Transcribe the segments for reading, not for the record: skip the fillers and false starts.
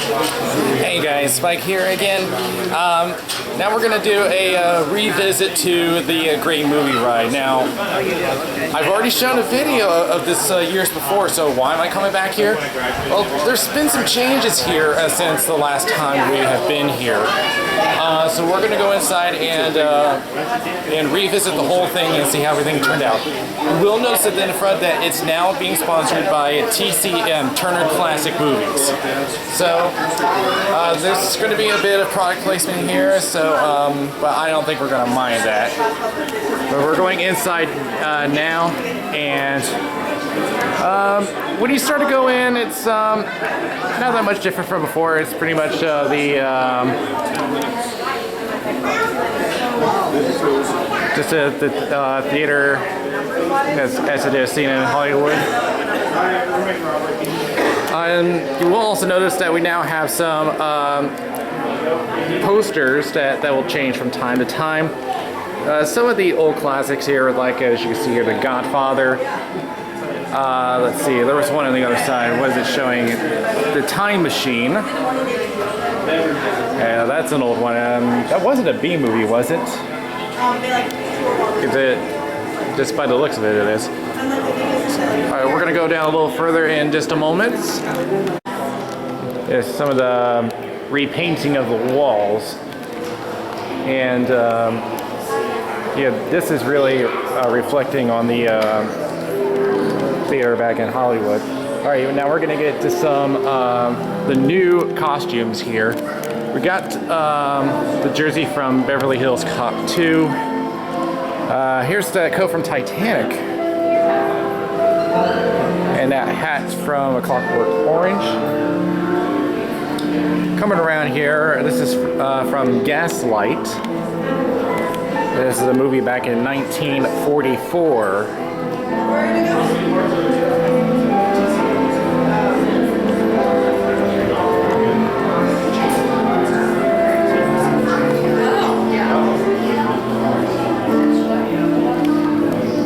Hey guys, Spike here again. Now we're gonna do a revisit to the Great Movie Ride. Now, I've already shown a video of this years before, so why am I coming back here? Well, there's been some changes here since the last time we have been here. So we're gonna go inside and revisit the whole thing and see how everything turned out. You will notice at the front that it's now being sponsored by TCM, Turner Classic Movies. So there's going to be a bit of product placement here, so but I don't think we're going to mind that. But we're going inside now, and when you start to go in, it's not that much different from before. It's pretty much just the theater as it is seen in Hollywood. You will also notice that we now have some posters that will change from time to time. Some of the old classics here, like as you can see here, The Godfather. Let's see, there was one on the other side. What is it showing? The Time Machine. Yeah, that's an old one. That wasn't a B movie, was it? Just by the looks of it, it is. Alright, we're going to go down a little further in just a moment. There's some of the repainting of the walls. And yeah, this is really reflecting on the theater back in Hollywood. Alright, now we're going to get to some the new costumes here. We got the jersey from Beverly Hills Cop 2. Here's the coat from Titanic. And that hat's from A Clockwork Orange. Coming around here, this is from Gaslight. This is a movie back in 1944.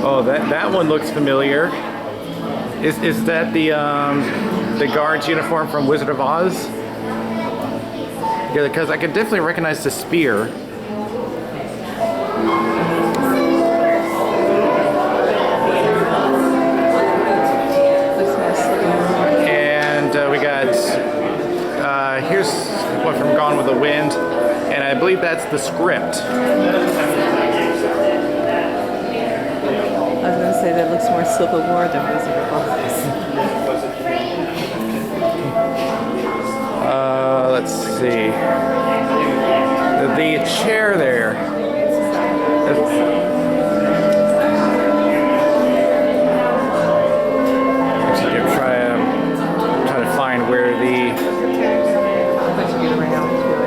Oh, that one looks familiar. Is that the guard's uniform from Wizard of Oz? Yeah, because I could definitely recognize the spear. And we got here's one from Gone with the Wind, and I believe that's the script. I was going to say that looks more Civil War than Wizard of Oz. Let's see. The chair there. Actually, I'm trying to find where the. Once you get around to it.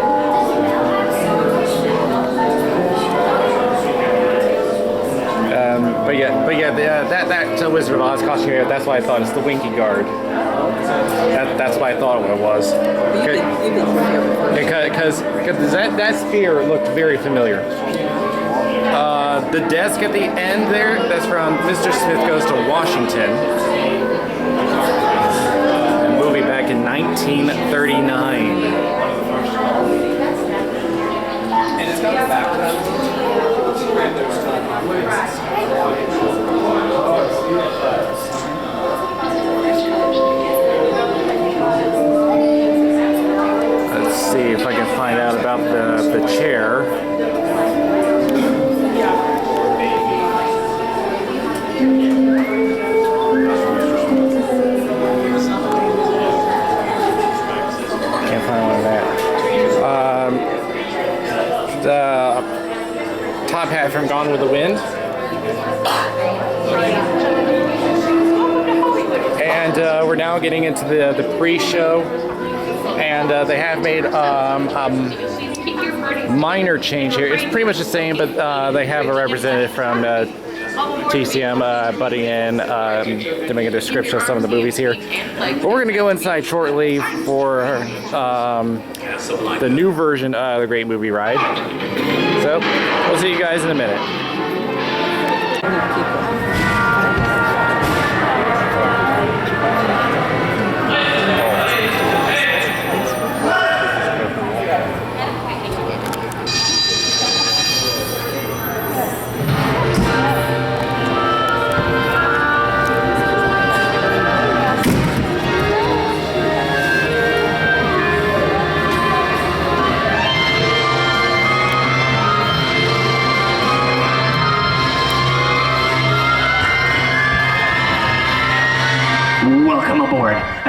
But yeah, that Wizard of Oz costume here, that's why I thought it's the Winky Guard. That's what I thought it was. Because that spear looked very familiar. The desk at the end there, that's from Mr. Smith Goes to Washington. A movie back in 1939. And it's got the back. Let's see if I can find out about the chair. Can't find one of that. The top hat from Gone with the Wind. And we're now getting into the pre-show, and they have made minor change here. It's pretty much the same, but they have a representative from TCM butting in to make a description of some of the movies here. But we're going to go inside shortly for the new version of the Great Movie Ride. So we'll see you guys in a minute.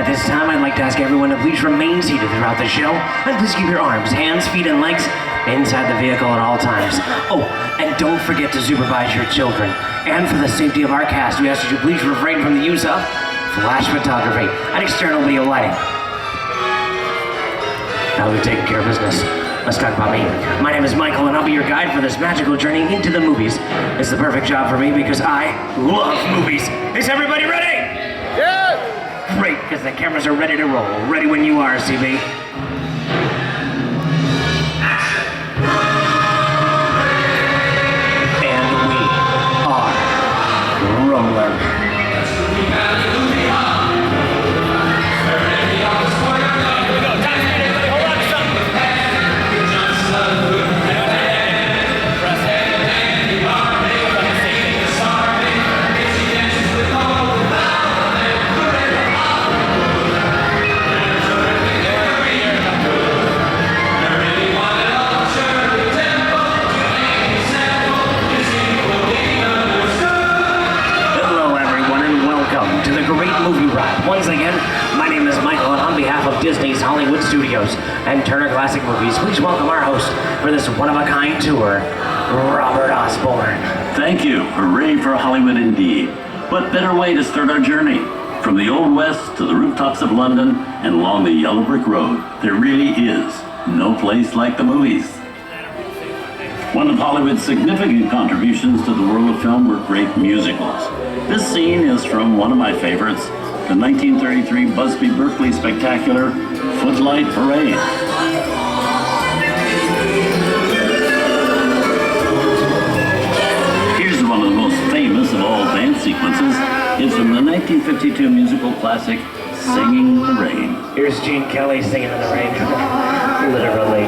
this time, I'd like to ask everyone to please remain seated throughout the show, and please keep your arms, hands, feet, and legs inside the vehicle at all times. Oh, and don't forget to supervise your children. And for the safety of our cast, we ask that you please refrain from the use of flash photography and external video lighting. Now we've taken care of business. Let's talk about me. My name is Michael, and I'll be your guide for this magical journey into the movies. It's the perfect job for me because I love movies. Is everybody ready? Yeah! Great, because the cameras are ready to roll. Ready when you are, CB. And we are rolling. Once again, my name is Michael, and on behalf of Disney's Hollywood Studios and Turner Classic Movies, please welcome our host for this one-of-a-kind tour, Robert Osborne. Thank you. Hooray for Hollywood indeed. What better way to start our journey? From the Old West to the rooftops of London and along the yellow brick road, there really is no place like the movies. One of Hollywood's significant contributions to the world of film were great musicals. This scene is from one of my favorites, the 1933 Busby Berkeley spectacular, Footlight Parade. Here's one of the most famous of all dance sequences. It's from the 1952 musical classic, Singing in the Rain. Here's Gene Kelly singing in the rain, literally.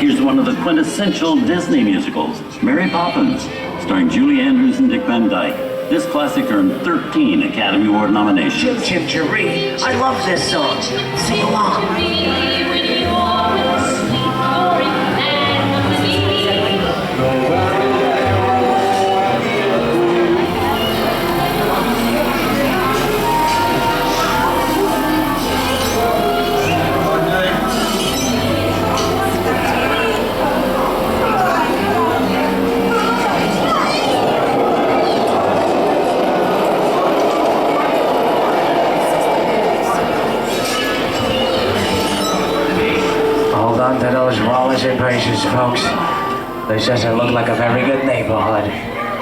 Here's one of the quintessential Disney musicals, Mary Poppins, starring Julie Andrews and Dick Van Dyke. This classic earned 13 Academy Award nominations. Chim Chim Cheree, I love this song. Sing along. To those walls and braces, folks. This doesn't look like a very good neighborhood.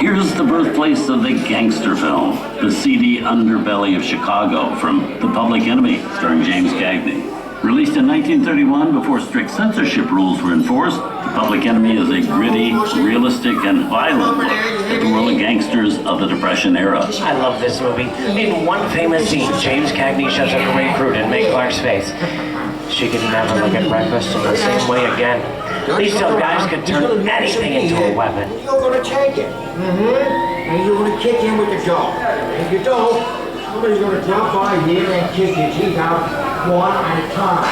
Here's the birthplace of the gangster film, the seedy underbelly of Chicago from The Public Enemy, starring James Cagney. Released in 1931 before strict censorship rules were enforced, The Public Enemy is a gritty, realistic, and violent look at the world of gangsters of the Depression era. I love this movie. In one famous scene, James Cagney shoves a grapefruit in Meg Clark's face. She could never look at breakfast in the same way again. These two guys could turn anything into a weapon. You're gonna take it. And you're gonna kick in with the dough. If you don't, somebody's gonna drop by here and kick your teeth out one at a time.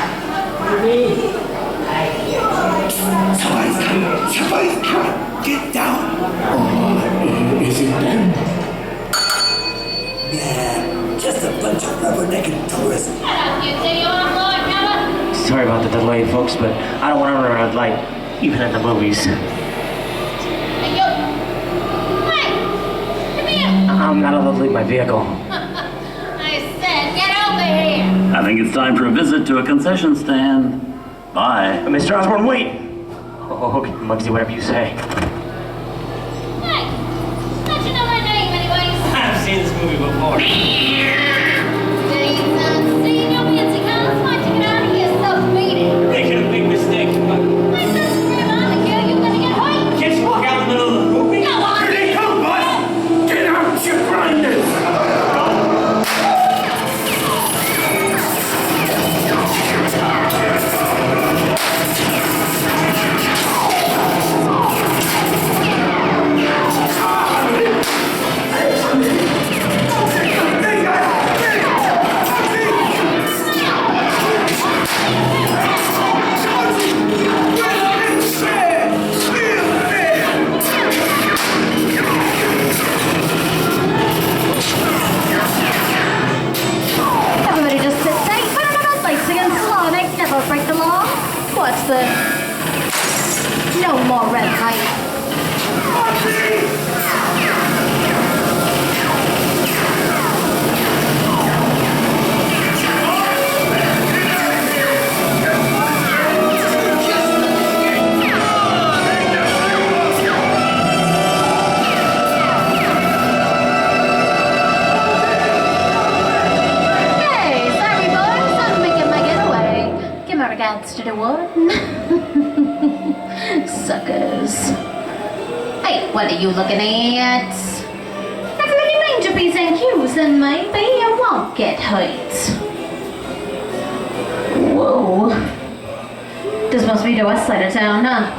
What do you mean? Somebody's coming. Get down. Oh, is it them? Yeah, just a bunch of rubber-necking tourists. Sorry about the delay, folks, but I don't want to run a red light, even in the movies. Hey, you! Hey! Come here! I'm not allowed to leave my vehicle. I said, get over here! I think it's time for a visit to a concession stand. Bye. Mr. Osborne, wait! Oh, okay, Muggsy, whatever you say. Hey! Don't you know my name, anyways? I've seen this movie before. See your fancy cars? Why'd you get out of here so speedy? Making a big mistake. My son's screaming on the hill, you're gonna get hurt! Can't you walk out in the middle of the movie? Go on! Here they come, boss! Get out, you grinders! They got What's the... No more red light. Hey, sorry boys, I'm making my getaway. Give my regards to the one. Suckers. Hey, what are you looking at? If any ranger bees and cues, then maybe you won't get hurt. Whoa. This must be the west side of town, huh?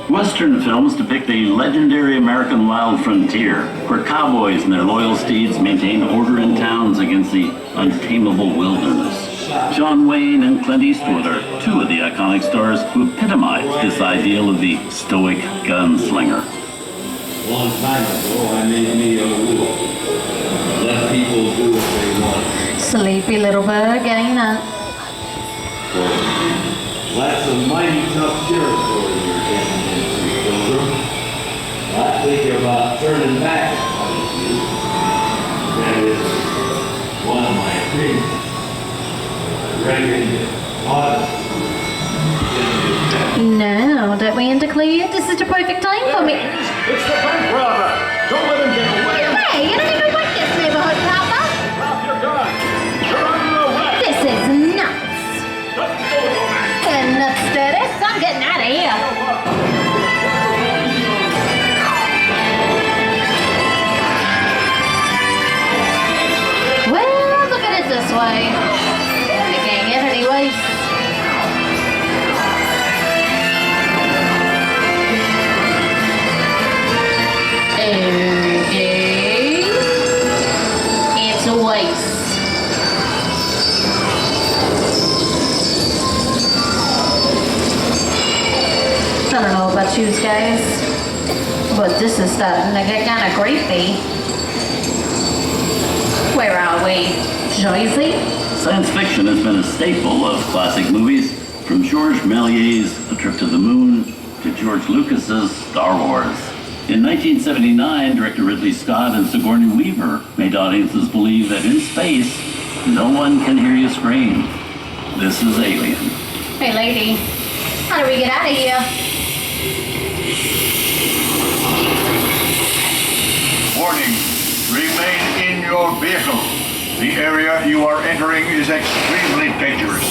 Western films depict a legendary American wild frontier where cowboys and their loyal steeds maintain order in towns against the untamable wilderness. John Wayne and Clint Eastwood are two of the iconic stars who epitomize this ideal of the stoic gunslinger. Long time ago, I made me a rule. Let people do what they want. Sleepy little bug, ain't it? That's a mighty tough territory you're getting into, Pilgrim. I think about turning back on you. That is one of my opinions. I reckon you ought to. No, don't we interclear? This is the perfect time for me. It's the bank robber! Don't let him get away! Hey, you don't even like this neighborhood, Papa. Drop your gun! You're on the way! This is nuts. Let's go, man! And nuts to this, I'm getting out of here. Well, look at it this way. I can't get anyways. Okay. It's a waste. I don't know about you guys, but this is starting to get kind of creepy. Where are we? Jersey? Science fiction has been a staple of classic movies, from Georges Méliès' A Trip to the Moon to George Lucas's Star Wars. In 1979, director Ridley Scott and Sigourney Weaver made audiences believe that in space, no one can hear you scream. This is Alien. Hey lady, how do we get out of here? Warning, remain in your vehicle. The area you are entering is extremely dangerous.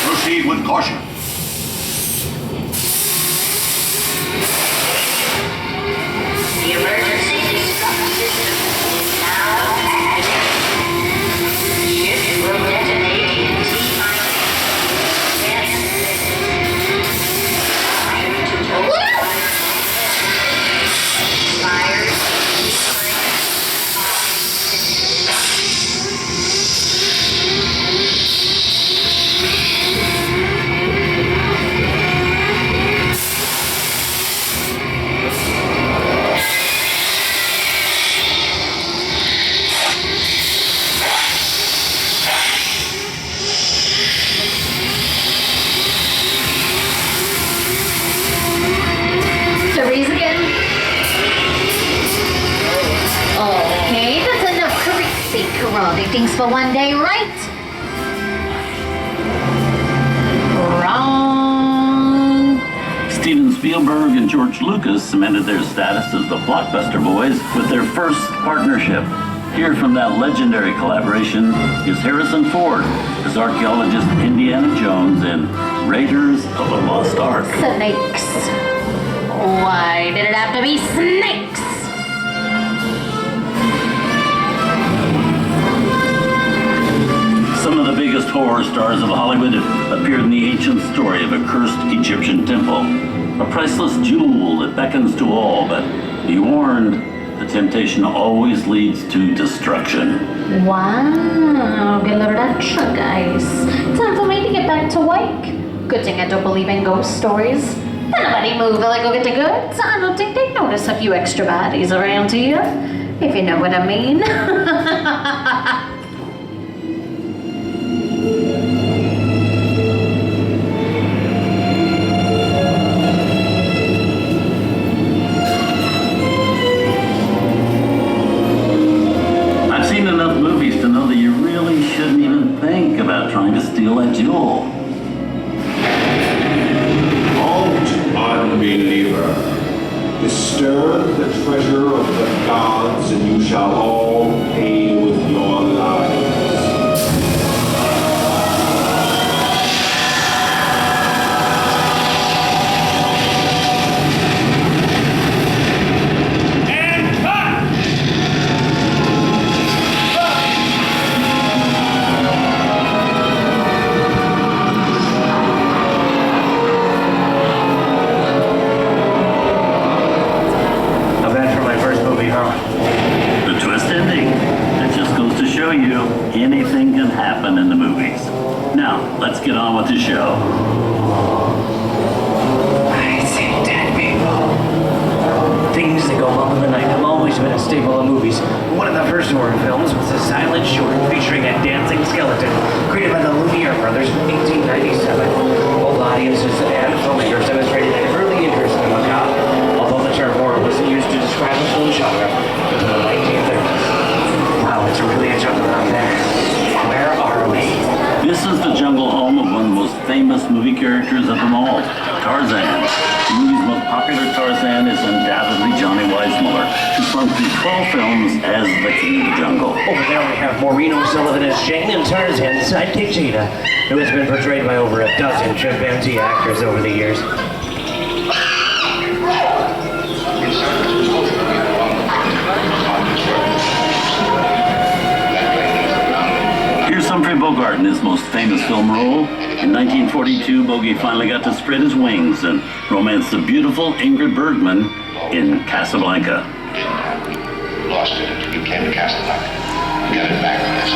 Proceed with caution. The emergency destruct system is now active. Ship will detonate in T-minus 10 seconds. Time to deploy. Expires. Therese again? Okay, that's enough creepy karate things for one day, right? Wrong. Steven Spielberg and George Lucas cemented their status as the blockbuster boys with their first partnership. Here from that legendary collaboration is Harrison Ford as archaeologist Indiana Jones in Raiders of the Lost Ark. Snakes. Why did it have to be snakes? Some of the biggest horror stars of Hollywood appeared in the ancient story of a cursed Egyptian temple. A priceless jewel that beckons to all, but be warned, the temptation always leads to destruction. Wow, good introduction, guys. Time for me to get back to work. Good thing I don't believe in ghost stories. Anybody move while I go get the goods? I don't think they'd notice a few extra bodies around here, if you know what I mean. anything can happen in the movies. Now, let's get on with the show. I see dead people. Things that go bump in the night have always been a staple of movies. One of the first horror films was a silent short featuring a dancing skeleton, created by the Lumiere brothers in 1897. Both audiences and filmmakers demonstrated an early interest in macabre, although the term horror wasn't used to describe a film genre until the 1930s. Wow, it's really a jungle out there. Where are we? This is the jungle home of one of the most famous movie characters of them all, Tarzan. The movie's most popular Tarzan is undoubtedly Johnny Weissmuller, who slung through 12 films as the King of the Jungle. Over there we have Maureen O'Sullivan as Jane and Tarzan's sidekick Jada, who has been portrayed by over a dozen chimpanzee actors over the years. Here's Humphrey Bogart in his most famous film role. In 1942, Bogey finally got to spread his wings and romance the beautiful Ingrid Bergman in Casablanca. Lost it until you came to Casablanca. Get it back on us.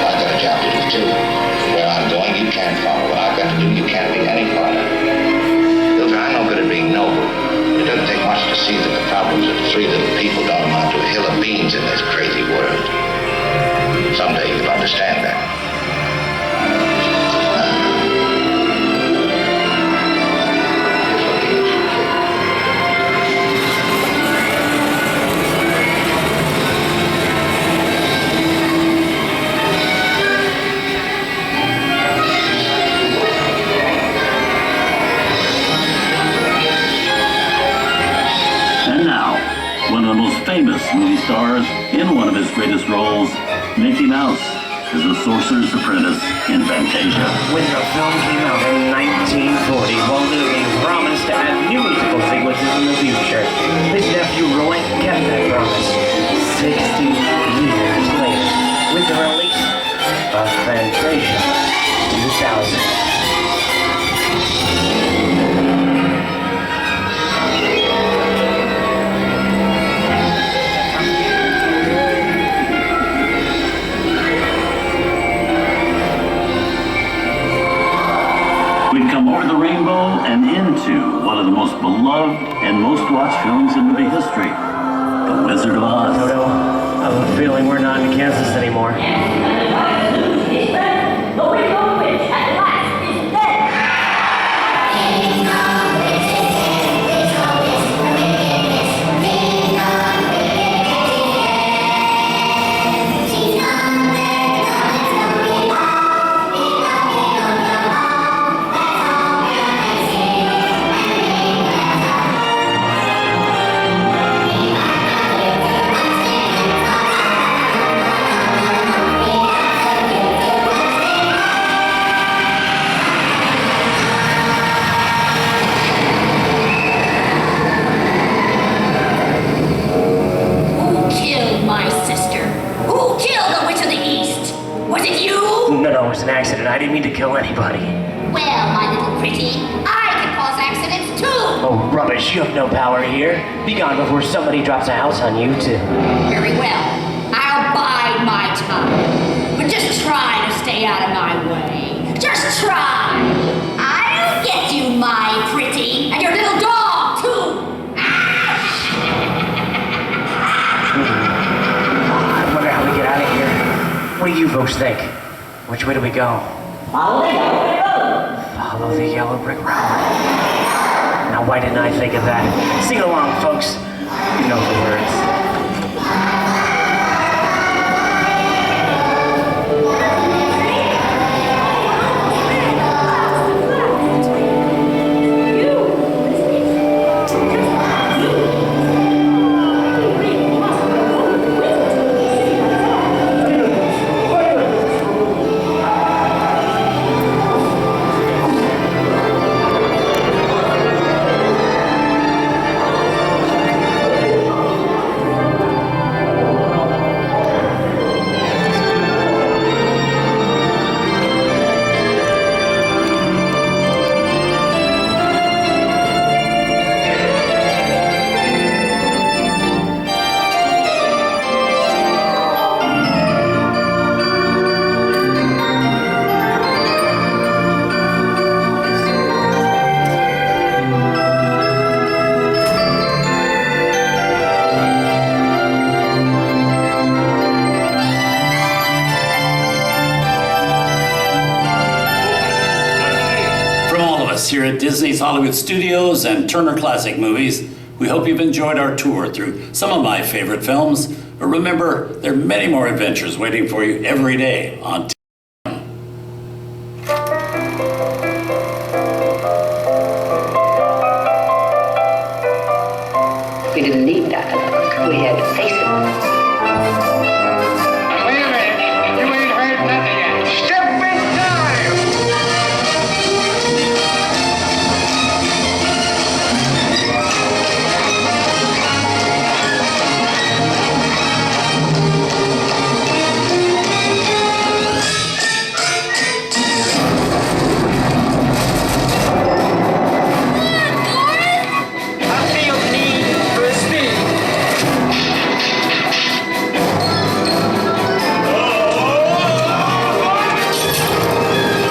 I've got a job to do too. Where I'm going, you can't follow. What I've got to do, you can't be any part of. Hilda, I'm no good at being noble. It doesn't take much to see that the problems of three little people don't amount to a hill of beans in this crazy world. Someday you'll understand that. And now, one of the most famous movie stars in one of his greatest roles, Mickey Mouse, as the Sorcerer's Apprentice in Fantasia. When the film came out in 1940, Walt Disney promised to add new musical sequences in the future. His nephew Roy kept that promise 60 years later with the release of Fantasia 2000. We've come over the rainbow and into one of the most beloved and most watched films in movie history, The Wizard of Oz. Toto, I have a feeling we're not in Kansas anymore. I didn't mean to kill anybody. Well, my little pretty, I can cause accidents too. Oh, rubbish. You have no power here. Be gone before somebody drops a house on you, too. Very well. I'll bide my time. But just try to stay out of my way. Just try. I'll get you, my pretty, and your little dog, too. I wonder how we get out of here. What do you folks think? Which way do we go? Follow the yellow brick road. Follow the yellow brick road. Now, why didn't I think of that? Sing along, folks. You know the words. Disney's Hollywood Studios and Turner Classic Movies. We hope you've enjoyed our tour through some of my favorite films. But remember, there are many more adventures waiting for you every day on We didn't need dialogue. We had to face it. Wait a minute. You ain't heard nothing yet. Step in time. I feel need for speed.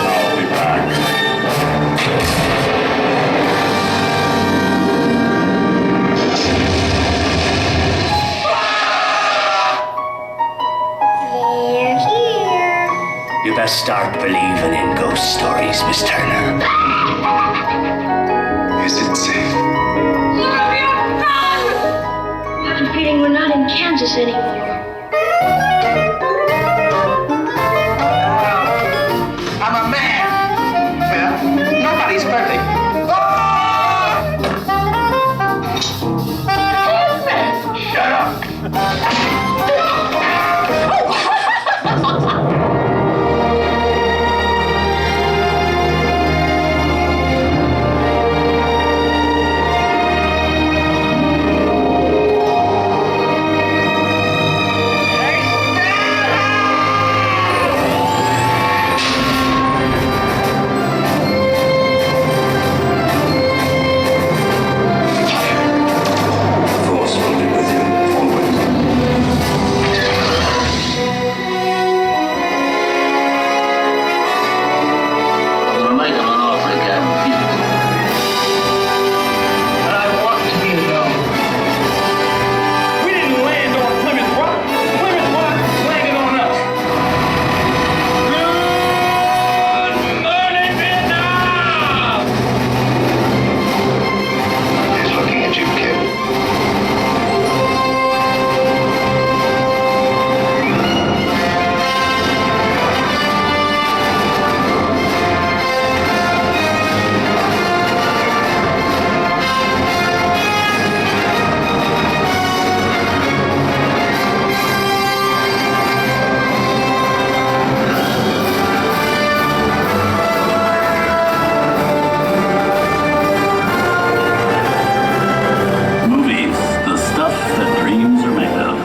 I'll be back. They're here. You best start believing in ghost stories, Miss Turner. Is it safe? I have a feeling we're not in Kansas anymore. I'm a man. Well, nobody's perfect. Shut up. Force will be with you always. We're making an offer, Captain. And I want to be alone. We didn't land on Plymouth Rock. Plymouth Rock landed on us. Good morning, Vietnam! He's looking at you, kid. Movies, the stuff that dreams are made of.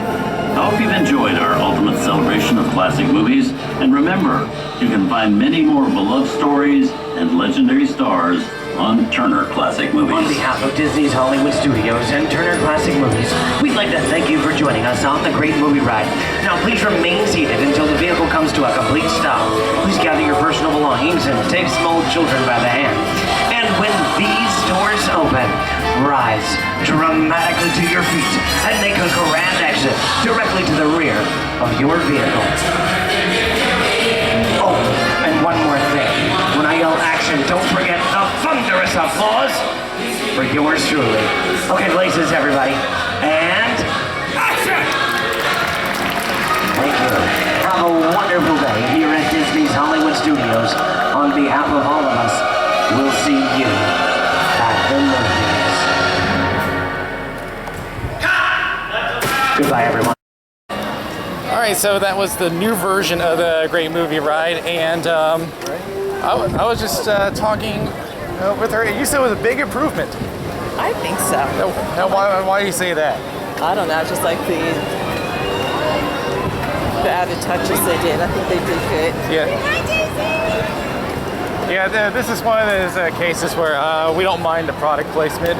I hope you've enjoyed our ultimate celebration of classic movies. And remember, you can find many more beloved stories and legendary stars on Turner Classic On Movies. behalf of Disney's Hollywood Studios and Turner Classic Movies, we'd like to thank you for joining us on the Great Movie Ride. Now please remain seated until the vehicle comes to a complete stop. Please gather your personal belongings and take small children by the hand. And when these doors open, rise dramatically to your feet and make a grand exit directly to the rear of your vehicle. Oh, and one more thing. When I yell action, don't forget the thunderous applause for yours truly. Okay, places, everybody. And action! Thank you. Have a wonderful day here at Disney's Hollywood Studios. On behalf of all of us, we'll see you at the movies. Goodbye, everyone. All right, so that was the new version of the Great Movie Ride, and I was just talking with her. You said it was a big improvement. I think so. Now, why do you say that? I don't know. I just like the added touches they did. I think they did good. Yeah, this is one of those cases where we don't mind the product placement,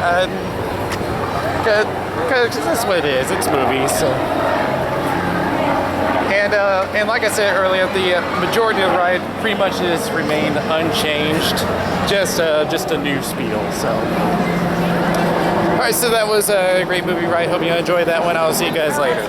because that's what it is. It's movies. So. And like I said earlier, the majority of the ride pretty much has remained unchanged, just a new spiel. So, all right, so that was a Great Movie Ride. Hope you enjoyed that one. I'll see you guys later.